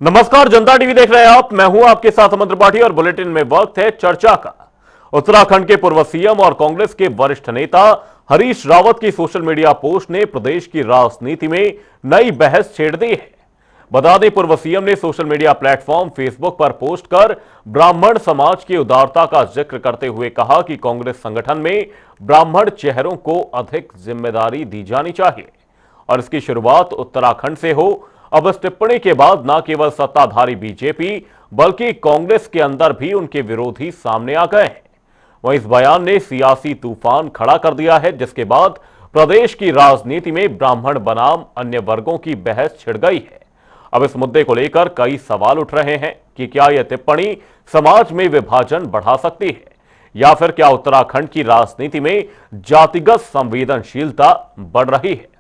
नमस्कार, जनता टीवी देख रहे हैं आप। मैं हूं आपके साथ अमन त्रिपाठी और बुलेटिन में वक्त है चर्चा का। उत्तराखंड के पूर्व सीएम और कांग्रेस के वरिष्ठ नेता हरीश रावत की सोशल मीडिया पोस्ट ने प्रदेश की राजनीति में नई बहस छेड़ दी है। बता दें, पूर्व सीएम ने सोशल मीडिया प्लेटफॉर्म फेसबुक पर पोस्ट कर ब्राह्मण समाज की उदारता का जिक्र करते हुए कहा कि कांग्रेस संगठन में ब्राह्मण चेहरों को अधिक जिम्मेदारी दी जानी चाहिए और इसकी शुरुआत उत्तराखंड से हो। अब इस टिप्पणी के बाद न केवल सत्ताधारी बीजेपी बल्कि कांग्रेस के अंदर भी उनके विरोधी सामने आ गए हैं। वहीं इस बयान ने सियासी तूफान खड़ा कर दिया है, जिसके बाद प्रदेश की राजनीति में ब्राह्मण बनाम अन्य वर्गों की बहस छिड़ गई है। अब इस मुद्दे को लेकर कई सवाल उठ रहे हैं कि क्या यह टिप्पणी समाज में विभाजन बढ़ा सकती है या फिर क्या उत्तराखंड की राजनीति में जातिगत संवेदनशीलता बढ़ रही है।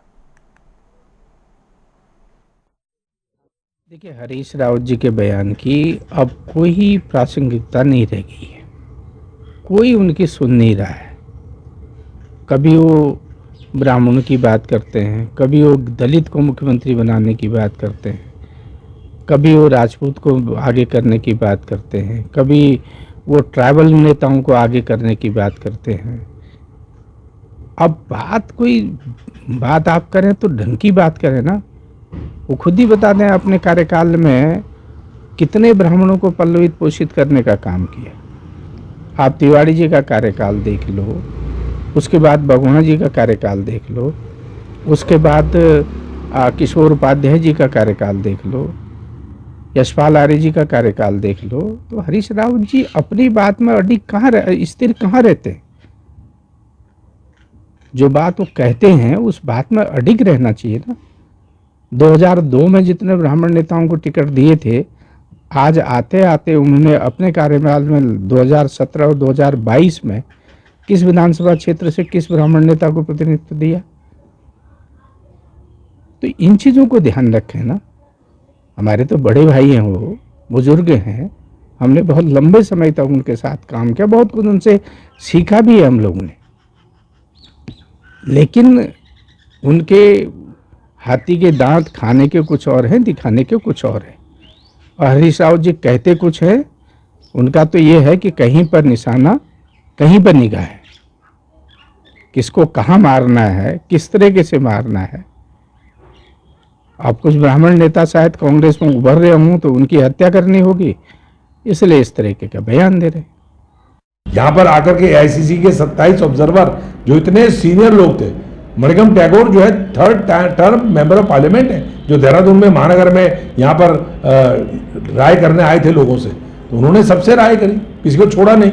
देखिए, हरीश रावत जी के बयान की अब कोई प्रासंगिकता नहीं रह गई है। कोई उनकी सुन नहीं रहा है। कभी वो ब्राह्मणों की बात करते हैं, कभी वो दलित को मुख्यमंत्री बनाने की बात करते हैं, कभी वो राजपूत को आगे करने की बात करते हैं, कभी वो ट्राइबल नेताओं को आगे करने की बात करते हैं। अब बात आप करें तो ढंग की बात करें ना। वो खुद ही बता दें अपने कार्यकाल में कितने ब्राह्मणों को पल्लवित पोषित करने का काम किया। आप तिवारी जी का कार्यकाल देख लो, उसके बाद भगवान जी का कार्यकाल देख लो, उसके बाद किशोर उपाध्याय जी का कार्यकाल देख लो, यशपाल आर्य जी का कार्यकाल देख लो। तो हरीश रावत जी अपनी बात में अडिग स्थिर कहाँ रहते हैं। जो बात वो कहते हैं उस बात में अडिग रहना चाहिए ना। 2002 में जितने ब्राह्मण नेताओं को टिकट दिए थे, आज आते आते उन्होंने अपने कार्यकाल में 2017 और 2022 में किस विधानसभा क्षेत्र से किस ब्राह्मण नेता को प्रतिनिधित्व दिया। तो इन चीज़ों को ध्यान रखें ना। हमारे तो बड़े भाई हैं, वो बुजुर्ग हैं, हमने बहुत लंबे समय तक उनके साथ काम किया, बहुत कुछ उनसे सीखा भी है हम लोगों ने। लेकिन उनके हाथी के दांत खाने के कुछ और हैं, दिखाने के कुछ और हैं। और हरीश रावत जी कहते कुछ है, उनका तो ये है कि कहीं पर निशाना कहीं पर निगाह है। किसको कहाँ मारना है, किस तरीके से मारना है। अब कुछ ब्राह्मण नेता शायद कांग्रेस में उभर रहे हों तो उनकी हत्या करनी होगी, इसलिए इस तरीके का बयान दे रहे। यहाँ पर आकर के एआईसीसी के 27 ऑब्जर्वर जो इतने सीनियर लोग थे, मणिकम टैगोर जो है 3rd term member of parliament है, जो देहरादून में महानगर में यहाँ पर राय करने आए थे लोगों से, तो उन्होंने सबसे राय करी, किसी को छोड़ा नहीं।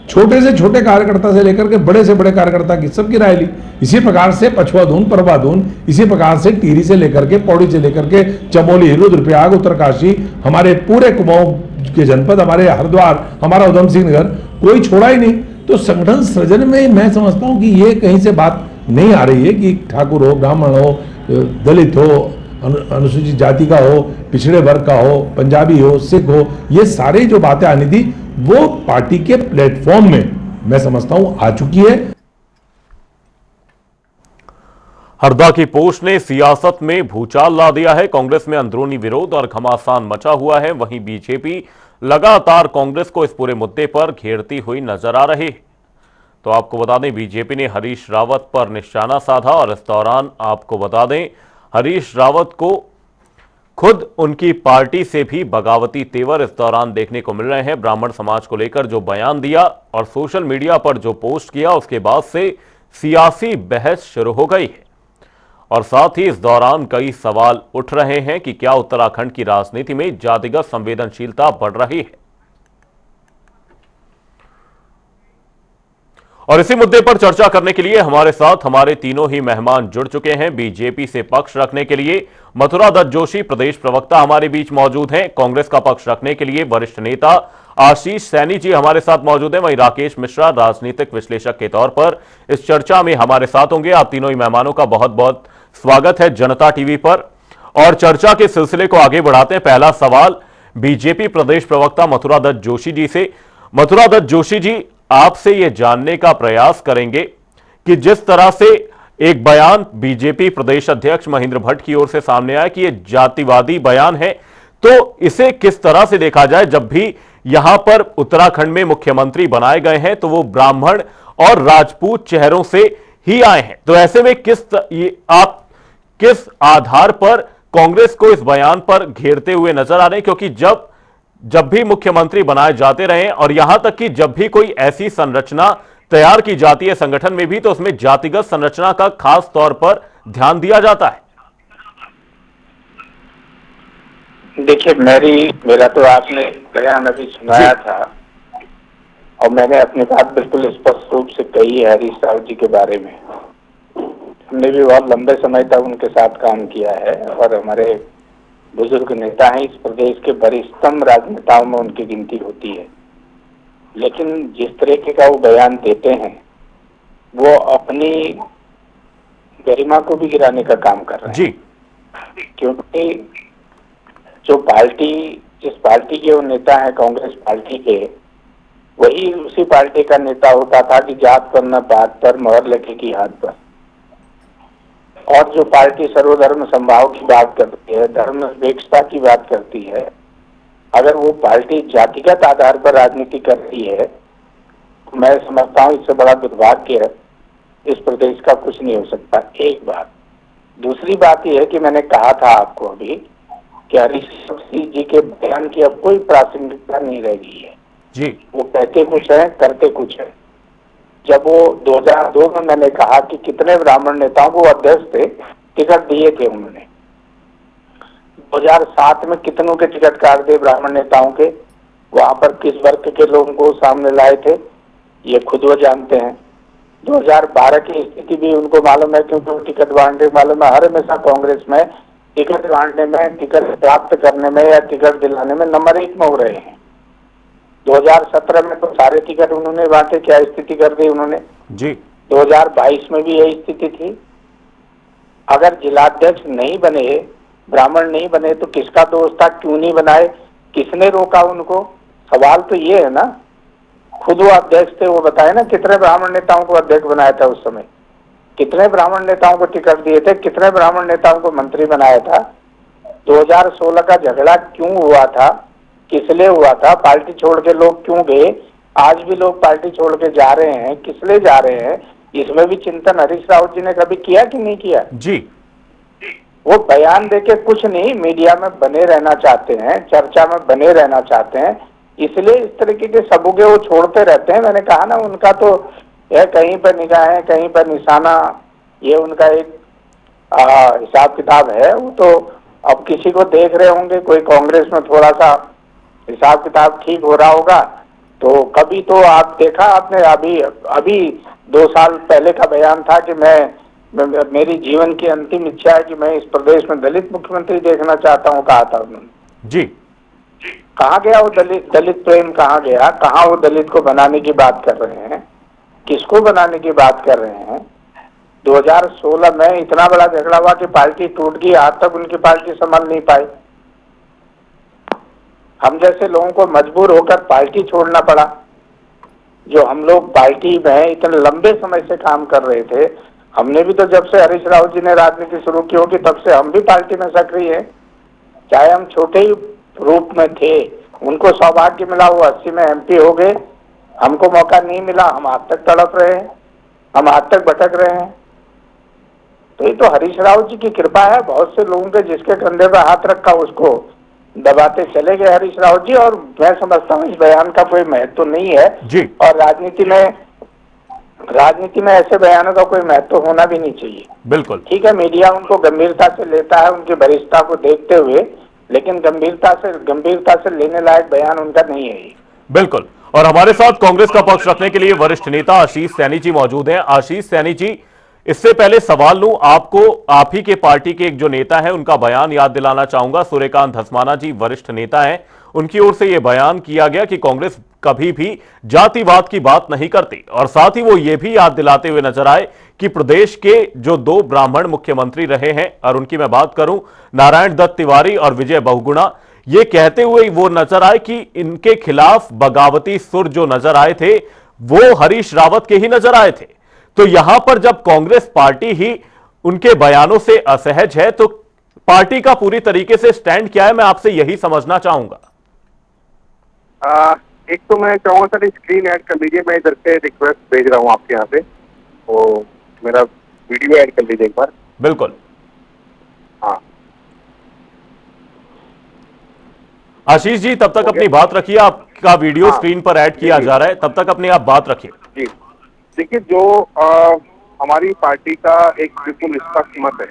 छोटे से छोटे कार्यकर्ता से लेकर के बड़े से बड़े कार्यकर्ता की सबकी राय ली। इसी प्रकार से पछुआधून, परवाधून, इसी प्रकार से टिहरी से लेकर के पौड़ी से लेकर के चमोली, रुद्रप्रयाग, उत्तरकाशी, हमारे पूरे कुमाऊं के जनपद, हमारे हरिद्वार, हमारा उधम सिंह नगर, कोई छोड़ा ही नहीं। तो संगठन सृजन में मैं समझता हूँ कि ये कहीं से बात नहीं आ रही है कि ठाकुर हो, ब्राह्मण हो, दलित हो, अनुसूचित जाति का हो, पिछड़े वर्ग का हो, पंजाबी हो, सिख हो, ये सारे जो बातें आनी थी वो पार्टी के प्लेटफॉर्म में मैं समझता हूं आ चुकी है। हरदा की पोस्ट ने सियासत में भूचाल ला दिया है। कांग्रेस में अंदरूनी विरोध और घमासान मचा हुआ है। वहीं बीजेपी लगातार कांग्रेस को इस पूरे मुद्दे पर घेरती हुई नजर आ रही है। तो आपको बता दें, बीजेपी ने हरीश रावत पर निशाना साधा और इस दौरान आपको बता दें, हरीश रावत को खुद उनकी पार्टी से भी बगावती तेवर इस दौरान देखने को मिल रहे हैं। ब्राह्मण समाज को लेकर जो बयान दिया और सोशल मीडिया पर जो पोस्ट किया, उसके बाद से सियासी बहस शुरू हो गई है और साथ ही इस दौरान कई सवाल उठ रहे हैं कि क्या उत्तराखंड की राजनीति में जातिगत संवेदनशीलता बढ़ रही है। और इसी मुद्दे पर चर्चा करने के लिए हमारे साथ हमारे तीनों ही मेहमान जुड़ चुके हैं। बीजेपी से पक्ष रखने के लिए मथुरा दत्त जोशी प्रदेश प्रवक्ता हमारे बीच मौजूद हैं। कांग्रेस का पक्ष रखने के लिए वरिष्ठ नेता आशीष सैनी जी हमारे साथ मौजूद हैं। वहीं राकेश मिश्रा राजनीतिक विश्लेषक के तौर पर इस चर्चा में हमारे साथ होंगे। आप तीनों ही मेहमानों का बहुत बहुत स्वागत है जनता टीवी पर। और चर्चा के सिलसिले को आगे बढ़ाते हैं। पहला सवाल बीजेपी प्रदेश प्रवक्ता मथुरा दत्त जोशी जी से। मथुरा दत्त जोशी जी, आपसे यह जानने का प्रयास करेंगे कि जिस तरह से एक बयान बीजेपी प्रदेश अध्यक्ष महेंद्र भट्ट की ओर से सामने आया कि यह जातिवादी बयान है, तो इसे किस तरह से देखा जाए? जब भी यहां पर उत्तराखंड में मुख्यमंत्री बनाए गए हैं तो वो ब्राह्मण और राजपूत चेहरों से ही आए हैं। तो ऐसे में आप किस आधार पर कांग्रेस को इस बयान पर घेरते हुए नजर आ रहे हैं? क्योंकि जब भी मुख्यमंत्री बनाए जाते रहे और यहां तक कि जब भी कोई ऐसी संरचना तैयार की जाती है संगठन में भी, तो उसमें जातिगत संरचना का खास तौर पर ध्यान दिया जाता है। देखिए, मेरा तो आपने बयान अभी सुनाया था और मैंने अपनी बात बिल्कुल स्पष्ट रूप से कही है हरीश रावत जी के बारे में। हमने भी बहुत लंबे समय तक उनके साथ काम किया है और हमारे बुजुर्ग नेता हैं। इस प्रदेश के वरिष्ठतम राजनेताओं में उनकी गिनती होती है। लेकिन जिस तरीके का वो बयान देते हैं वो अपनी गरिमा को भी गिराने का काम कर रहे हैं। क्योंकि जो जिस पार्टी के वो नेता है कांग्रेस पार्टी के, वही उसी पार्टी का नेता होता था कि जात पर न पात पर मोहर लगेगी हाथ पर। और जो पार्टी सर्वधर्म समभाव की बात करती है, धर्म निरपेक्षता की बात करती है, अगर वो पार्टी जातिगत आधार पर राजनीति करती है तो मैं समझता हूँ इससे बड़ा दुर्भाग्य इस प्रदेश का कुछ नहीं हो सकता। एक बात। दूसरी बात यह है कि मैंने कहा था आपको अभी कि हरीश जी के बयान की अब कोई प्रासंगिकता नहीं रह गई है जी। वो कहते कुछ है, करते कुछ है। जब वो 2002 में मैंने कहा कि कितने ब्राह्मण नेताओं को अध्यक्ष थे, टिकट दिए थे उन्होंने। 2007 में कितनों के टिकट काट दिए ब्राह्मण नेताओं के, वहां पर किस वर्ग के लोगों को सामने लाए थे, ये खुद वो जानते हैं। 2012 की स्थिति भी उनको मालूम है, क्योंकि वो टिकट बांटने मालूम है। हर हमेशा कांग्रेस में टिकट बांटने में, टिकट प्राप्त करने में या टिकट दिलाने में नंबर 1 में हो रहे हैं। 2017 में तो सारे टिकट उन्होंने बांटे, क्या स्थिति कर दी उन्होंने जी। 2022 में भी यही स्थिति थी। अगर जिलाध्यक्ष नहीं बने, ब्राह्मण नहीं बने, तो किसका दोष था? क्यों नहीं बनाए? किसने रोका उनको? सवाल तो ये है ना। खुद वो अध्यक्ष थे, वो बताए ना कितने ब्राह्मण नेताओं को अध्यक्ष बनाया था उस समय, कितने ब्राह्मण नेताओं को टिकट दिए थे, कितने ब्राह्मण नेताओं को मंत्री बनाया था। 2016 का झगड़ा क्यों हुआ था, किस लिए हुआ था, पार्टी छोड़ के लोग क्यों गए, आज भी लोग पार्टी छोड़ के जा रहे हैं, किस लिए जा रहे हैं, इसमें भी चिंतन हरीश रावत जी ने कभी किया कि नहीं किया? जी। वो बयान देके कुछ नहीं, मीडिया में बने रहना चाहते हैं, चर्चा में बने रहना चाहते हैं, इसलिए इस तरीके के सबूगे वो छोड़ते रहते हैं। मैंने कहा ना, उनका तो यह कहीं पर निगाहें कहीं पर निशाना, ये उनका एक हिसाब किताब है। वो तो अब किसी को देख रहे होंगे, कोई कांग्रेस में थोड़ा सा हिसाब किताब ठीक हो रहा होगा तो कभी तो आप देखा आपने, अभी 2 साल पहले का बयान था कि मेरी जीवन की अंतिम इच्छा है कि मैं इस प्रदेश में दलित मुख्यमंत्री देखना चाहता हूँ, कहा था उन्होंने जी। कहाँ गया वो दलित प्रेम, कहाँ गया? कहाँ वो दलित को बनाने की बात कर रहे हैं, किसको बनाने की बात कर रहे हैं? 2016 में इतना बड़ा झगड़ा हुआ कि पार्टी टूट गई, आज तक उनकी पार्टी संभल नहीं पाई। हम जैसे लोगों को मजबूर होकर पार्टी छोड़ना पड़ा। जो हम लोग पार्टी में इतने लंबे समय से काम कर रहे थे, हमने भी तो जब से हरीश रावत जी ने राजनीति शुरू की होगी तब से हम भी पार्टी में सक्रिय हैं, चाहे हम छोटे ही रूप में थे। उनको सौभाग्य मिला, वो 80 में MP हो गए, हमको मौका नहीं मिला, हम आज तक तड़प रहे हैं, हम आज तक भटक रहे हैं। तो ये तो हरीश रावत जी की कृपा है। बहुत से लोगों के जिसके कंधे पर हाथ रखा उसको दबाते चले गए हरीश रावत जी। और मैं समझता हूँ इस बयान का कोई महत्व तो नहीं है जी। और राजनीति में ऐसे बयानों का कोई महत्व होना भी नहीं चाहिए। बिल्कुल ठीक है, मीडिया उनको गंभीरता से लेता है उनकी वरिष्ठता को देखते हुए, लेकिन गंभीरता से लेने लायक बयान उनका नहीं है ये। बिल्कुल। और हमारे साथ कांग्रेस का पक्ष रखने के लिए वरिष्ठ नेता आशीष सैनी जी मौजूद हैं। आशीष सैनी जी, इससे पहले सवाल लूं आपको, आप ही के पार्टी के एक जो नेता है उनका बयान याद दिलाना चाहूंगा। सूर्यकांत धस्माना जी वरिष्ठ नेता हैं, उनकी ओर से यह बयान किया गया कि कांग्रेस कभी भी जातिवाद की बात नहीं करती। और साथ ही वो ये भी याद दिलाते हुए नजर आए कि प्रदेश के जो 2 ब्राह्मण मुख्यमंत्री रहे हैं, और उनकी मैं बात करूं नारायण दत्त तिवारी और विजय बहुगुणा, ये कहते हुए वो नजर आए कि इनके खिलाफ बगावती सुर जो नजर आए थे वो हरीश रावत के ही नजर आए थे। तो यहां पर जब कांग्रेस पार्टी ही उनके बयानों से असहज है तो पार्टी का पूरी तरीके से स्टैंड क्या है, मैं आपसे यही समझना चाहूंगा। एक तो मैं चाहूंगा सर स्क्रीन ऐड कर लीजिए, मैं इधर से रिक्वेस्ट भेज रहा हूँ आपके यहाँ पे, तो मेरा वीडियो ऐड कर लीजिए एक बार। बिल्कुल। हाँ आशीष जी, तब तक अपनी बात रखिए, आपका वीडियो हाँ, स्क्रीन पर ऐड किया जा रहा है, तब तक अपनी आप बात रखिए। जी देखिए, जो हमारी पार्टी का एक बिल्कुल स्पष्ट मत है,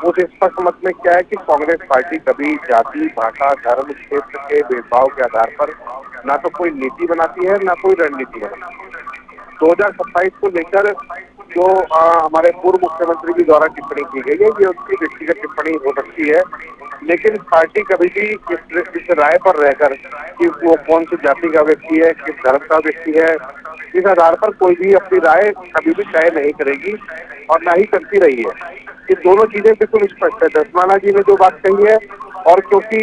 उस स्पष्ट मत में क्या है कि कांग्रेस पार्टी कभी जाति, भाषा, धर्म, क्षेत्र के भेदभाव के आधार पर ना तो कोई नीति बनाती है, ना कोई रणनीति बनाती है। 2027 को लेकर जो हमारे पूर्व मुख्यमंत्री के द्वारा टिप्पणी की गई है, ये उसकी व्यक्तिगत टिप्पणी हो सकती है, लेकिन पार्टी कभी भी इस राय पर रहकर कि वो कौन सी जाति का व्यक्ति है, किस धर्म का व्यक्ति है, इस आधार पर कोई भी अपनी राय कभी भी तय नहीं करेगी और ना ही करती रही है। ये दोनों चीजें बिल्कुल स्पष्ट है। धर्माना जी ने जो बात कही है, और क्योंकि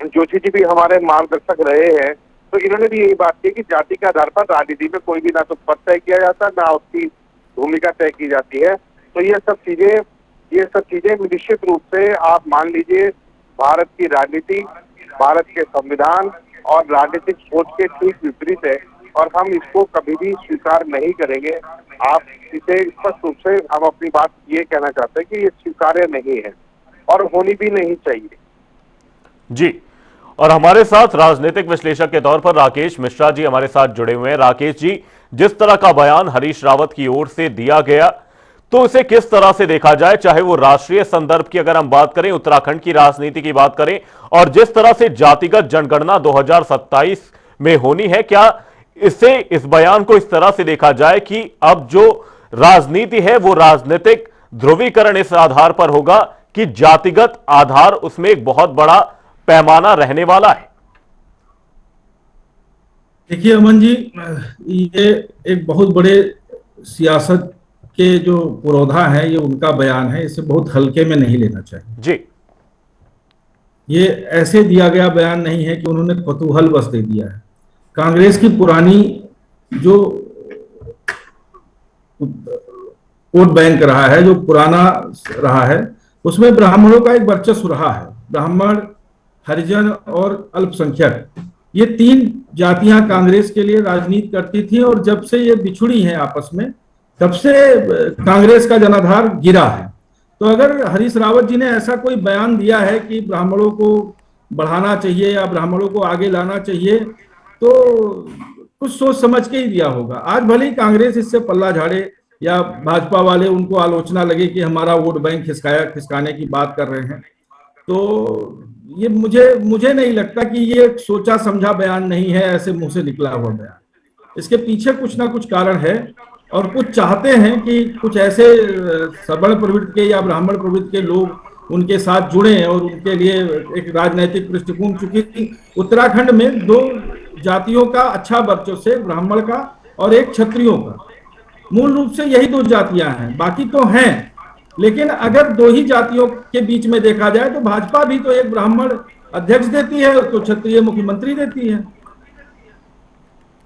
जोशी जी भी हमारे मार्गदर्शक रहे हैं, तो इन्होंने भी यही बात की कि जाति के आधार पर राजनीति में कोई भी ना तो पद तय किया जाता, ना उसकी भूमिका तय की जाती है। तो ये सब चीजें निश्चित रूप से आप मान लीजिए, भारत की राजनीति, भारत के संविधान और राजनीतिक सोच के ठीक विपरीत है, और हम इसको कभी भी स्वीकार नहीं करेंगे। आप इसे स्पष्ट रूप से हम अपनी बात ये कहना चाहते हैं कि ये स्वीकार्य नहीं है और होनी भी नहीं चाहिए। जी, और हमारे साथ राजनीतिक विश्लेषक के तौर पर राकेश मिश्रा जी हमारे साथ जुड़े हुए हैं। राकेश जी, जिस तरह का बयान हरीश रावत की ओर से दिया गया, तो इसे किस तरह से देखा जाए, चाहे वो राष्ट्रीय संदर्भ की अगर हम बात करें, उत्तराखंड की राजनीति की बात करें, और जिस तरह से जातिगत जनगणना 2027 में होनी है, क्या इस बयान को इस तरह से देखा जाए कि अब जो राजनीति है वो राजनीतिक ध्रुवीकरण इस आधार पर होगा कि जातिगत आधार उसमें एक बहुत बड़ा पैमाना रहने वाला है? देखिए अमन जी, ये एक बहुत बड़े सियासत के जो पुरोधा है, ये उनका बयान है, इसे बहुत हल्के में नहीं लेना चाहिए जी। ये ऐसे दिया गया बयान नहीं है कि उन्होंने कौतूहल बस दे दिया है। कांग्रेस की पुरानी जो वोट बैंक रहा है, जो पुराना रहा है, उसमें ब्राह्मणों का एक वर्चस्व रहा है। ब्राह्मण, हरिजन और अल्पसंख्यक, ये तीन जातियां कांग्रेस के लिए राजनीति करती थी, और जब से ये बिछुड़ी हैं आपस में, तब से कांग्रेस का जनाधार गिरा है। तो अगर हरीश रावत जी ने ऐसा कोई बयान दिया है कि ब्राह्मणों को बढ़ाना चाहिए या ब्राह्मणों को आगे लाना चाहिए, तो कुछ सोच समझ के ही दिया होगा। आज भले ही कांग्रेस इससे पल्ला झाड़े या भाजपा वाले उनको आलोचना लगे कि हमारा वोट बैंक खिसकाने की बात कर रहे हैं, तो ये मुझे नहीं लगता कि ये एक सोचा समझा बयान नहीं है, ऐसे मुंह से निकला हुआ बयान। इसके पीछे कुछ ना कुछ कारण है, और कुछ चाहते हैं कि कुछ ऐसे सवर्ण प्रवृत्ति के या ब्राह्मण प्रवृत्ति के लोग उनके साथ जुड़े, और उनके लिए एक राजनीतिक पृष्ठभूमि, चूंकि उत्तराखंड में दो जातियों का अच्छा वर्चस्व है, ब्राह्मण का और एक क्षत्रियों का। मूल रूप से यही दो जातियां हैं, बाकी तो हैं, लेकिन अगर दो ही जातियों के बीच में देखा जाए तो भाजपा भी तो एक ब्राह्मण अध्यक्ष देती है, तो क्षत्रिय मुख्यमंत्री देती है।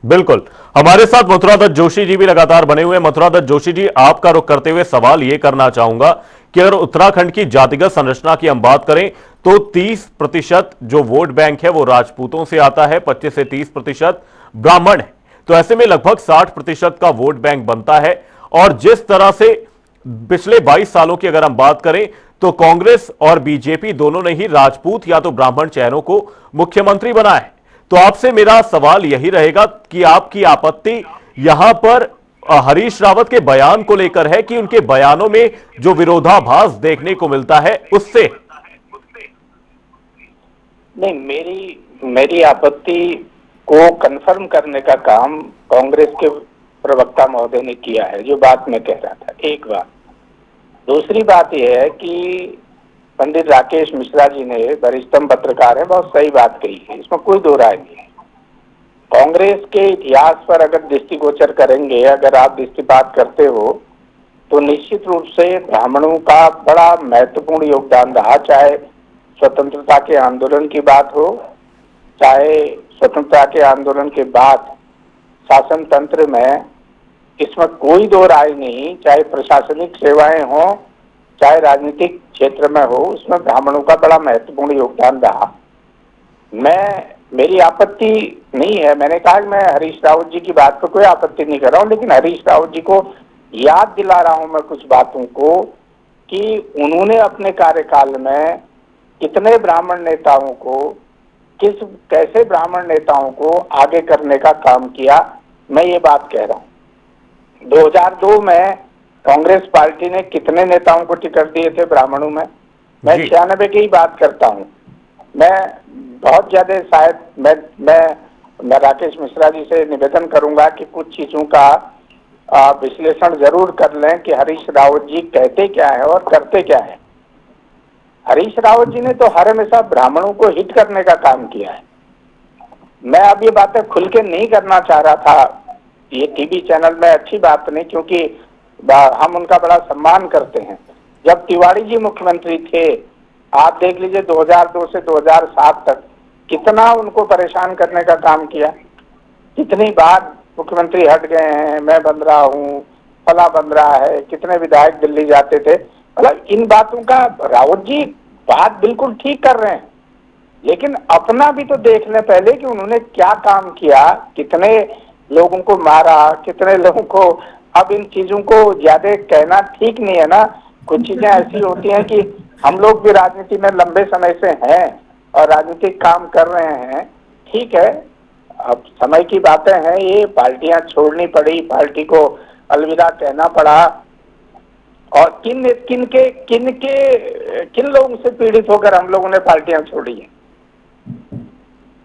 बिल्कुल, हमारे साथ मथुरा दत्त जोशी जी भी लगातार बने हुए हैं। मथुरा दत्त जोशी जी, आपका रुख करते हुए सवाल यह करना चाहूंगा कि अगर उत्तराखंड की जातिगत संरचना की हम बात करें तो 30% जो वोट बैंक है वो राजपूतों से आता है, 25 से 30% ब्राह्मण है, तो ऐसे में लगभग 60% का वोट बैंक बनता है। और जिस तरह से पिछले 22 सालों की अगर हम बात करें तो कांग्रेस और बीजेपी दोनों ने ही राजपूत या तो ब्राह्मण चेहरों को मुख्यमंत्री बनाया है। तो आपसे मेरा सवाल यही रहेगा कि आपकी आपत्ति यहां पर हरीश रावत के बयान को लेकर है कि उनके बयानों में जो विरोधाभास देखने को मिलता है उससे? नहीं, मेरी आपत्ति को कंफर्म करने का काम कांग्रेस के प्रवक्ता महोदय ने किया है, जो बात मैं कह रहा था। एक बात। दूसरी बात यह है कि पंडित राकेश मिश्रा जी ने, वरिष्ठतम पत्रकार हैं, बहुत सही बात कही है, इसमें कोई दो राय नहीं है। कांग्रेस के इतिहास पर अगर दृष्टिगोचर करेंगे, अगर आप दृष्टिपात करते हो, तो निश्चित रूप से ब्राह्मणों का बड़ा महत्वपूर्ण योगदान रहा, चाहे स्वतंत्रता के आंदोलन की बात हो, चाहे स्वतंत्रता के आंदोलन के बाद शासन तंत्र में, इसमें कोई दो राय नहीं, चाहे प्रशासनिक सेवाएं हों, चाहे राजनीतिक क्षेत्र में हो, उसमें ब्राह्मणों का बड़ा महत्वपूर्ण योगदान रहा। मेरी आपत्ति नहीं है, मैंने कहा कि मैं हरीश रावत जी की बात पर कोई आपत्ति नहीं कर रहा हूं, लेकिन हरीश रावत जी को याद दिला रहा हूं मैं कुछ बातों को कि उन्होंने अपने कार्यकाल में कितने ब्राह्मण नेताओं को, कैसे ब्राह्मण नेताओं को आगे करने का काम किया, मैं ये बात कह रहा हूं। 2002 में कांग्रेस पार्टी ने कितने नेताओं को टिकट दिए थे ब्राह्मणों में? मैं 96 की ही बात करता हूं। मैं बहुत ज्यादा शायद मैं राकेश मिश्रा जी से निवेदन करूंगा कि कुछ चीजों का विश्लेषण जरूर कर लें कि हरीश रावत जी कहते क्या है और करते क्या है। हरीश रावत जी ने तो हर हमेशा ब्राह्मणों को हिट करने का काम किया है। मैं अब ये बातें खुल के नहीं करना चाह रहा था ये टीवी चैनल में, अच्छी बात नहीं, क्योंकि हम उनका बड़ा सम्मान करते हैं। जब तिवारी जी मुख्यमंत्री थे, आप देख लीजिए 2002 से 2007 तक कितना उनको परेशान करने का काम किया। कितनी बार मुख्यमंत्री हट गए हैं, मैं बन रहा हूँ, फला बन रहा है, कितने विधायक दिल्ली जाते थे। मतलब इन बातों का रावत जी बात बिल्कुल ठीक कर रहे हैं, लेकिन अपना भी तो देख लें पहले कि उन्होंने क्या काम किया, कितने लोगों को मारा, कितने लोगों को। अब इन चीजों को ज्यादा कहना ठीक नहीं है ना। कुछ चीजें ऐसी होती हैं कि हम लोग भी राजनीति में लंबे समय से हैं और राजनीतिक काम कर रहे हैं, ठीक है। अब समय की बातें हैं, ये पार्टियां छोड़नी पड़ी, पार्टी को अलविदा कहना पड़ा, और किन लोगों से पीड़ित होकर हम लोगों ने पार्टियां छोड़ी हैं,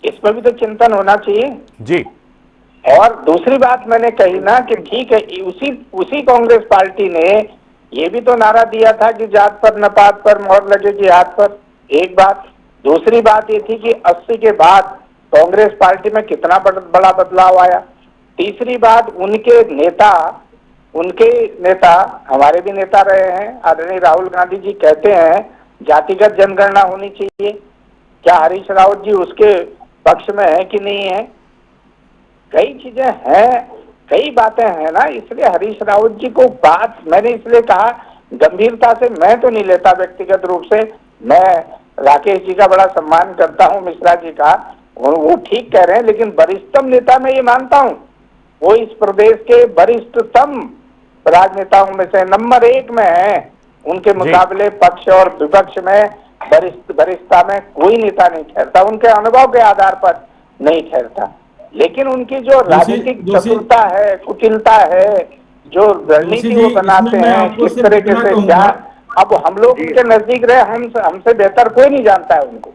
इसमें भी तो चिंतन होना चाहिए जी। और दूसरी बात मैंने कही ना कि ठीक है, उसी कांग्रेस पार्टी ने ये भी तो नारा दिया था कि जात पर न पात पर मोहर लगेगी हाथ पर, एक बात। दूसरी बात ये थी कि 80 के बाद कांग्रेस पार्टी में कितना बड़ा बदलाव आया। तीसरी बात, उनके नेता हमारे भी नेता रहे हैं, आदरणीय राहुल गांधी जी कहते हैं जातिगत जनगणना होनी चाहिए। क्या हरीश रावत जी उसके पक्ष में है कि नहीं है? कई चीजें हैं, कई बातें हैं ना, इसलिए हरीश रावत जी को बात मैंने इसलिए कहा गंभीरता से मैं तो नहीं लेता व्यक्तिगत रूप से। मैं राकेश जी का बड़ा सम्मान करता हूं, मिश्रा जी का, वो ठीक कह रहे हैं, लेकिन वरिष्ठतम नेता मैं ये मानता हूं, वो इस प्रदेश के वरिष्ठतम राजनेताओं में से नंबर 1 में है। उनके मुकाबले पक्ष और विपक्ष में वरिष्ठता में कोई नेता नहीं ठहरता, उनके अनुभव के आधार पर नहीं ठहरता, लेकिन उनकी जो राजनीतिक चतुरता है, कुटिलता है, जो रणनीति वो बनाते हैं, किस तरीके से क्या, अब हम लोग उनके नजदीक रहे, हमसे बेहतर कोई नहीं जानता है उनको।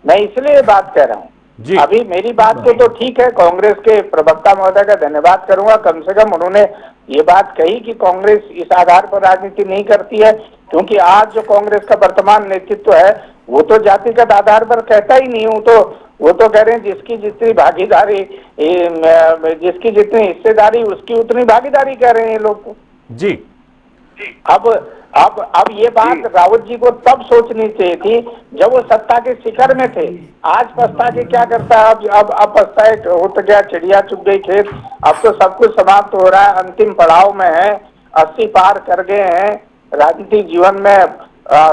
मैं इसलिए बात कह रहा हूँ। अभी मेरी बात को तो ठीक है, कांग्रेस के प्रवक्ता महोदय का धन्यवाद करूंगा, कम से कम उन्होंने ये बात कही कि कांग्रेस इस आधार पर राजनीति नहीं करती है, क्योंकि आज जो कांग्रेस का वर्तमान नेतृत्व है वो तो जातिगत आधार पर कहता ही नहीं। वो तो कह रहे हैं जिसकी जितनी भागीदारी, जिसकी जितनी हिस्सेदारी उसकी उतनी भागीदारी कह रहे हैं ये लोग जी। अब ये बात रावत जी को तब सोचनी चाहिए थी जब वो सत्ता के शिखर में थे। आज पछता के क्या करता है? अब पछता है, हो तो गया, चिड़िया चुग गई खेत। अब तो सब कुछ समाप्त हो रहा है, अंतिम पड़ाव में है, 80 पार कर गए हैं, राजनीतिक जीवन में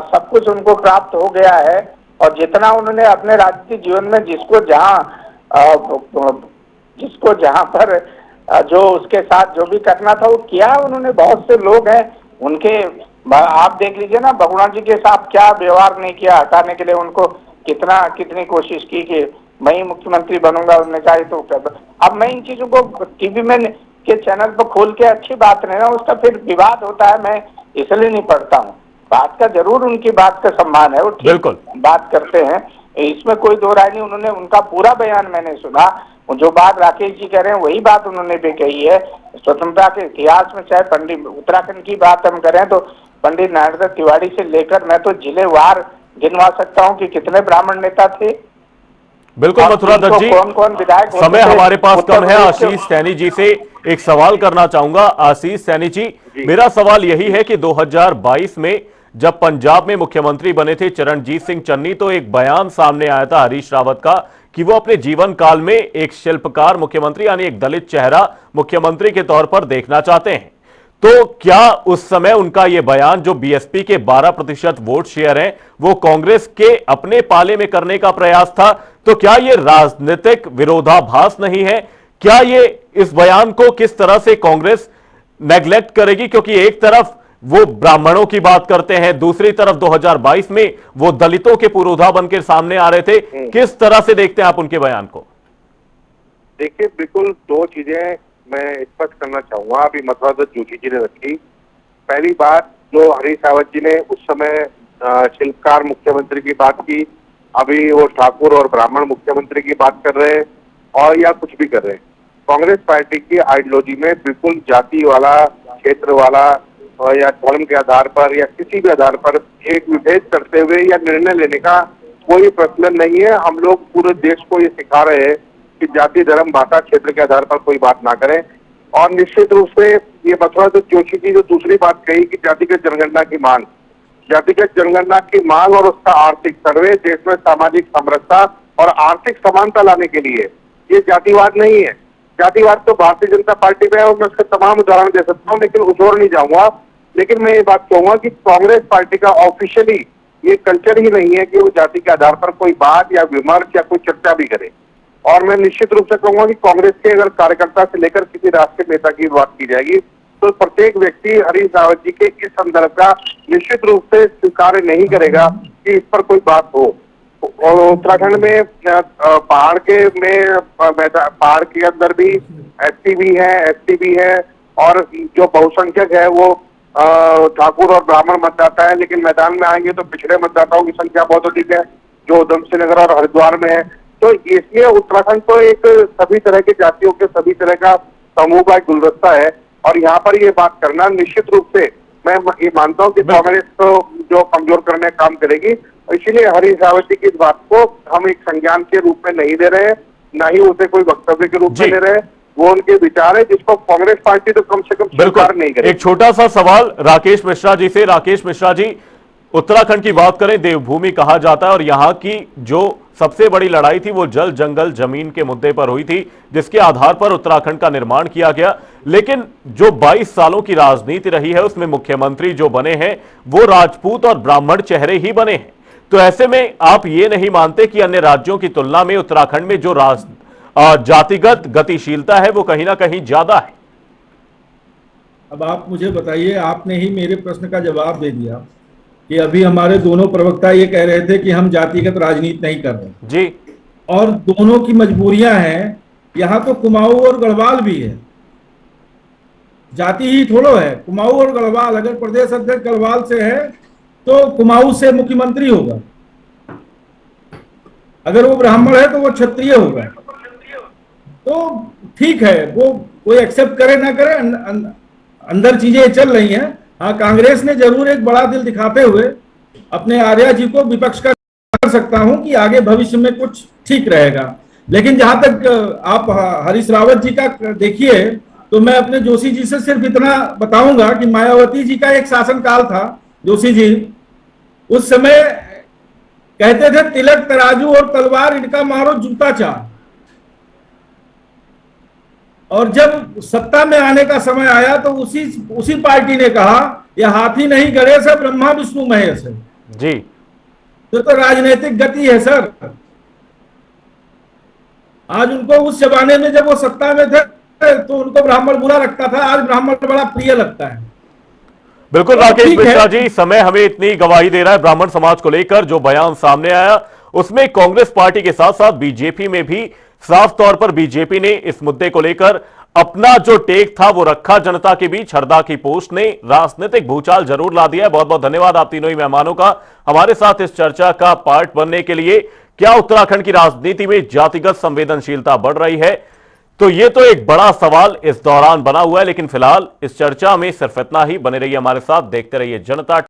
सब कुछ उनको प्राप्त हो गया है, और जितना उन्होंने अपने राजनीतिक जीवन में जिसको जहां पर जो उसके साथ जो भी करना था वो किया उन्होंने। बहुत से लोग हैं उनके, आप देख लीजिए ना, बहुगुणा जी के साथ क्या व्यवहार नहीं किया, हटाने के लिए उनको कितनी कोशिश की कि मैं ही मुख्यमंत्री बनूंगा, उन्होंने कहा तो। अब मैं इन चीजों को टीवी में के चैनल पर खोल के अच्छी बात नहीं ना, उसका फिर विवाद होता है, मैं इसलिए नहीं पढ़ता हूँ। बात का जरूर उनकी बात का सम्मान है, वो ठीक बात करते हैं, इसमें कोई दो राय नहीं। उन्होंने उनका पूरा बयान मैंने सुना, जो बात राकेश जी कह रहे हैं वही बात उन्होंने भी कही है। स्वतंत्रता के इतिहास में चाहे पंडित उत्तराखंड की बात हम करें तो पंडित नारायण दत्त तिवारी से लेकर मैं तो जिलेवार गिनवा सकता हूं कि कितने ब्राह्मण नेता थे। बिल्कुल मथुरा दत्त जी, कौन विधायक समय हमारे पास कम है। आशीष सैनी जी से एक सवाल करना चाहूंगा। आशीष सैनी जी, मेरा सवाल यही है कि 2022 में जब पंजाब में मुख्यमंत्री बने थे चरणजीत सिंह चन्नी, तो एक बयान सामने आया था हरीश रावत का कि वो अपने जीवन काल में एक शिल्पकार मुख्यमंत्री यानी एक दलित चेहरा मुख्यमंत्री के तौर पर देखना चाहते हैं। तो क्या उस समय उनका यह बयान जो बीएसपी के 12% वोट शेयर हैं वो कांग्रेस के अपने पाले में करने का प्रयास था? तो क्या यह राजनीतिक विरोधाभास नहीं है? क्या ये इस बयान को किस तरह से कांग्रेस नेग्लेक्ट करेगी? क्योंकि एक तरफ वो ब्राह्मणों की बात करते हैं, दूसरी तरफ 2022 में वो दलितों के पुरोधा बनकर सामने आ रहे थे। किस तरह से देखते हैं आप उनके बयान को? देखिए, बिल्कुल दो चीजें मैं स्पष्ट करना चाहूंगा। अभी मधुसूदन जोशी जी ने रखी। पहली बात, जो हरीश रावत जी ने उस समय शिल्पकार मुख्यमंत्री की बात की, अभी वो ठाकुर और ब्राह्मण मुख्यमंत्री की बात कर रहे हैं और या कुछ भी कर रहे हैं। कांग्रेस पार्टी की आइडियोलॉजी में बिल्कुल जाति वाला, क्षेत्र वाला या धर्म के आधार पर या किसी भी आधार पर एक विभेद करते हुए या निर्णय लेने का कोई प्रचलन नहीं है। हम लोग पूरे देश को ये सिखा रहे हैं कि जाति, धर्म, भाषा, क्षेत्र के आधार पर कोई बात ना करें। और निश्चित रूप से ये मधुसूदन जोशी की जो दूसरी बात कही कि जातिगत जनगणना की मांग, जातिगत जनगणना की मांग और उसका आर्थिक सर्वे देश में सामाजिक समरसता और आर्थिक समानता लाने के लिए, ये जातिवाद नहीं है। जातिवाद तो भारतीय जनता पार्टी में है और मैं उसके तमाम उदाहरण दे सकता हूँ, लेकिन उस ओर नहीं जाऊंगा। लेकिन मैं ये बात कहूंगा कि कांग्रेस पार्टी का ऑफिशियली ये कल्चर ही नहीं है कि वो जाति के आधार पर कोई बात या विमर्श या कोई चर्चा भी करे। और मैं निश्चित रूप से कहूंगा कि कांग्रेस के अगर कार्यकर्ता से लेकर किसी राष्ट्रीय नेता की बात की जाएगी तो प्रत्येक व्यक्ति हरीश रावत जी के इस संदर्भ का निश्चित रूप से स्वीकार नहीं करेगा कि इस पर कोई बात हो। और उत्तराखंड में पहाड़ के अंदर भी एसटी भी है, एसटी भी है और जो बहुसंख्यक है वो ठाकुर और ब्राह्मण मतदाता है। लेकिन मैदान में आएंगे तो पिछड़े मतदाताओं की संख्या बहुत अधिक है जो उधमसिंह नगर और हरिद्वार में है। तो इसलिए उत्तराखंड तो एक सभी तरह के जातियों के सभी तरह का समूह का गुलदस्ता है और यहाँ पर ये बात करना निश्चित रूप से मैं ये मानता हूँ कि कांग्रेस को जो कमजोर करने का काम करेगी। इसीलिए हरीश रावत जी की इस बात को हम एक संज्ञान के रूप में नहीं ले रहे हैं, ना ही उसे कोई वक्तव्य के रूप में ले रहे हैं। वो उनके विचार है जिसको कांग्रेस पार्टी तो कम से कम स्वीकार नहीं करेगी। एक छोटा सा सवाल राकेश मिश्रा जी से। राकेश मिश्रा जी, उत्तराखंड की बात करें, देवभूमि कहा जाता है और यहां की जो सबसे बड़ी लड़ाई थी वो जल, जंगल, जमीन के मुद्दे पर हुई थी, जिसके आधार पर उत्तराखंड का निर्माण किया गया। लेकिन जो 22 सालों की राजनीति रही है उसमें मुख्यमंत्री जो बने हैं वो राजपूत और ब्राह्मण चेहरे ही बने हैं। तो ऐसे में आप ये नहीं मानते कि अन्य राज्यों की तुलना में उत्तराखंड में जो जातिगत गतिशीलता है वो कहीं ना कहीं ज्यादा है? अब आप मुझे बताइए, आपने ही मेरे प्रश्न का जवाब दे दिया कि अभी हमारे दोनों प्रवक्ता ये कह रहे थे कि हम जातिगत राजनीति नहीं कर रहे जी, और दोनों की मजबूरियां हैं। यहाँ तो कुमाऊं और गढ़वाल भी है, जाति ही थोड़ो है। कुमाऊं और गढ़वाल, अगर प्रदेश अध्यक्ष गढ़वाल से है तो कुमाऊं से मुख्यमंत्री होगा, अगर वो ब्राह्मण है तो वो क्षत्रिय होगा। तो ठीक है, वो कोई एक्सेप्ट करे ना करे, अंदर चीजें चल रही हैं। हाँ, कांग्रेस ने जरूर एक बड़ा दिल दिखाते हुए अपने आर्या जी को विपक्ष का कर सकता हूं कि आगे भविष्य में कुछ ठीक रहेगा। लेकिन जहां तक आप हरीश रावत जी का देखिए, तो मैं अपने जोशी जी से सिर्फ इतना बताऊंगा कि मायावती जी का एक शासनकाल था। जोशी जी उस समय कहते थे तिलक, तराजू और तलवार इनका मारो जूता चार, और जब सत्ता में आने का समय आया तो उसी पार्टी ने कहा यह हाथी नहीं गणेश है, ब्रह्मा विष्णु महेश है जी। तो राजनीतिक गति है सर। आज उनको उस जमाने में जब वो सत्ता में थे तो उनको ब्राह्मण बुरा लगता था, आज ब्राह्मण बड़ा प्रिय लगता है। बिल्कुल राकेश मिश्रा जी, समय हमें इतनी गवाही दे रहा है ब्राह्मण समाज को लेकर। जो बयान सामने आया उसमें कांग्रेस पार्टी के साथ साथ बीजेपी में भी साफ तौर पर बीजेपी ने इस मुद्दे को लेकर अपना जो टेक था वो रखा जनता के बीच। हरदा की पोस्ट ने राजनीतिक भूचाल जरूर ला दिया है। बहुत बहुत धन्यवाद आप तीनों ही मेहमानों का हमारे साथ इस चर्चा का पार्ट बनने के लिए। क्या उत्तराखंड की राजनीति में जातिगत संवेदनशीलता बढ़ रही है? तो ये तो एक बड़ा सवाल इस दौरान बना हुआ है, लेकिन फिलहाल इस चर्चा में सिर्फ इतना ही। बने रहिए हमारे साथ, देखते रहिए जनता।